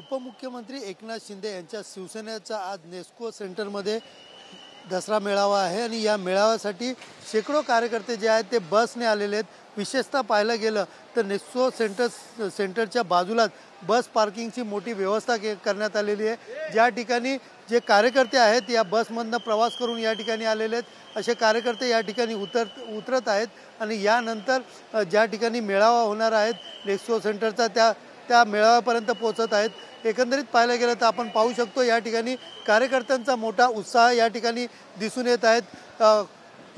उपमुख्यमंत्री एकनाथ शिंदे यांच्या शिवसेनेचा आज नेस्को सेंटरमध्ये दसरा मेळावा आहे आणि या मेळाव्यासाठी शेकडो कार्यकर्ते जे आहेत ते बसने आलेले आहेत। विशेषतः पाहायला गेलं तर नेस्को सेंटरच्या बाजूलाच बस पार्किंगची मोठी व्यवस्था करण्यात आलेली आहे। ज्या ठिकाणी जे कार्यकर्ते आहेत या बसमधनं प्रवास करून या ठिकाणी आलेले आहेत, असे कार्यकर्ते या ठिकाणी उतरत आहेत आणि यानंतर ज्या ठिकाणी मेळावा होणार आहे नेस्को सेंटरचा त्या मेळाव्यापर्यंत पोहोचत आहेत। एकंदरीत पाहायला गेलं तर आपण पाहू शकतो या ठिकाणी कार्यकर्त्यांचा मोठा उत्साह या ठिकाणी दिसून येत आहेत।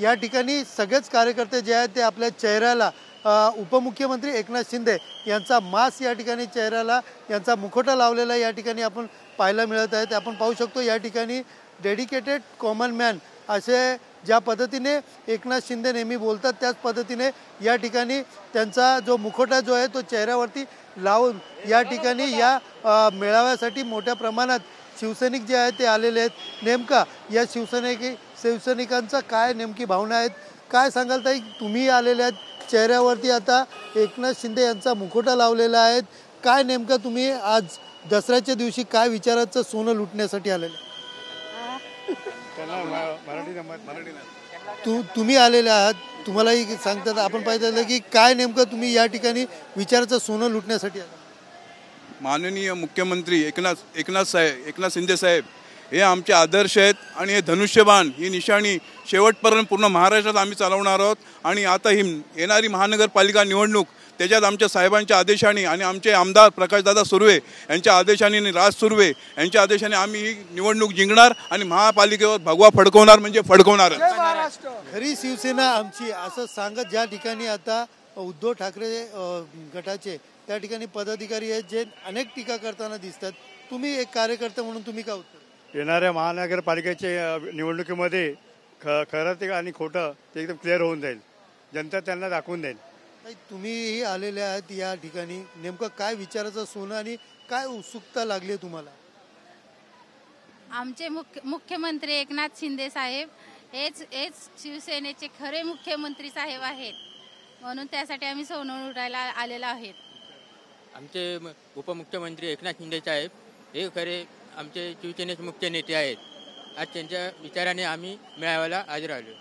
या ठिकाणी सगळेच कार्यकर्ते जे आहेत ते आपल्या चेहऱ्याला उपमुख्यमंत्री एकनाथ शिंदे यांचा मास्क या ठिकाणी चेहऱ्याला यांचा मुखवटा लावलेला या ठिकाणी आपण पाहायला मिळत आहे। आपण पाहू शकतो या ठिकाणी डेडिकेटेड कॉमन मॅन असे ज्या पद्धतीने एकनाथ शिंदे नेहमी बोलतात त्याच पद्धतीने या ठिकाणी त्यांचा जो मुखवटा जो आहे तो चेहऱ्यावरती लावून या ठिकाणी या मेळाव्यासाठी मोठ्या प्रमाणात शिवसैनिक जे आहेत ते आलेले आहेत। नेमका या शिवसैनिकांचा काय नेमकी भावना आहेत, काय सांगाल ताई? तुम्ही आलेले आहेत, चेहऱ्यावरती आता एकनाथ शिंदे यांचा मुखवटा लावलेला आहे, काय नेमकं तुम्ही आज दसऱ्याच्या दिवशी काय विचाराचं सोनं लुटण्यासाठी आलेले? तुम्ही आलेले आहात, तुम्हालाही सांगतात आपण पाहिलं की काय नेमकं तुम्ही या ठिकाणी विचाराचं सोनं लुटण्यासाठी आला? माननीय मुख्यमंत्री एकनाथ शिंदे साहेब हे आमचे आदर्श आहेत आणि हे धनुष्यबाण ही निशाणी शेवटपर्यंत पूर्ण महाराष्ट्रात आम्ही चालवणार आहोत। आणि आता ही येणारी महानगरपालिका निवडणूक त्याच्यात आमच्या साहेबांच्या आदेशाने आणि आमचे आमदार प्रकाशदादा सुर्वे यांच्या आदेशाने आणि राज सुर्वे यांच्या आदेशाने आम्ही ही निवडणूक जिंकणार आणि महापालिकेवर भगवा फडकवणार म्हणजे फडकवणार। खरी शिवसेना आमची असं सांगत ज्या ठिकाणी आता उद्धव ठाकरे गटाचे त्या ठिकाणी पदाधिकारी आहेत जे अनेक टीका करताना दिसतात, तुम्ही एक कार्यकर्ता म्हणून तुम्ही काय उत्तर? येणाऱ्या महानगरपालिकेच्या निवडणुकीमध्ये खरं ते आणि खोटं ते एकदम क्लिअर होऊन जाईल, जनता त्यांना दाखवून देईल। तुम्हीही आलेले आहात या ठिकाणी, नेमकं काय विचाराचं सोनं आणि काय उत्सुकता लागली तुम्हाला? आमचे मुख्यमंत्री एकनाथ शिंदे साहेब हेच शिवसेनेचे खरे मुख्यमंत्री साहेब आहेत, म्हणून त्यासाठी आम्ही सोनं लुटायला आलेलो आहेत। आमचे उपमुख्यमंत्री एकनाथ शिंदे साहेब हे खरे आमचे शिवसेनेचे मुख्य नेते आहेत। आज त्यांच्या विचाराने आम्ही मेळाव्याला हजर आलो।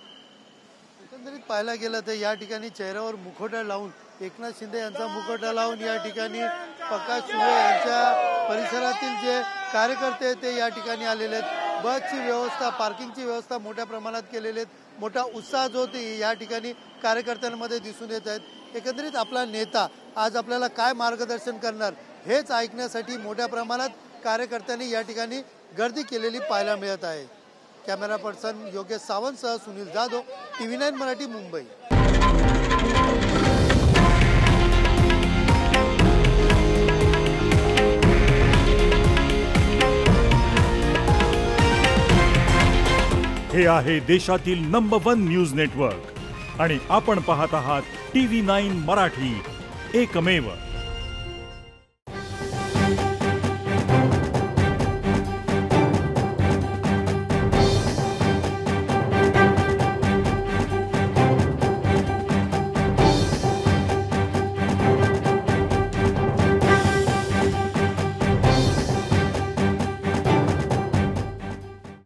एकंदरीत पाहायला गेलं तर या ठिकाणी चेहऱ्यावर मुखवटा लावून एकनाथ शिंदे यांचा मुखवटा लावून या ठिकाणी प्रकाश सुर्वे यांच्या परिसरातील जे कार्यकर्ते आहेत ते या ठिकाणी आलेले आहेत। बसची व्यवस्था, पार्किंगची व्यवस्था मोठ्या प्रमाणात केलेली आहेत। मोठा उत्साह जो ते या ठिकाणी कार्यकर्त्यांमध्ये दिसून येत आहेत। एकंदरीत आपला नेता आज आपल्याला काय मार्गदर्शन करणार हेच ऐकण्यासाठी मोठ्या प्रमाणात कार्यकर्त्यांनी या ठिकाणी गर्दी केलेली पाहायला मिळत आहे। कॅमेरा पर्सन योगेश सावंतसह सुनील जाधव, TV9 मराठी, मुंबई। हे आहे देशातील नंबर 1 न्यूज नेटवर्क आणि आपण पाहत आहात TV9 मराठी, एकमेव।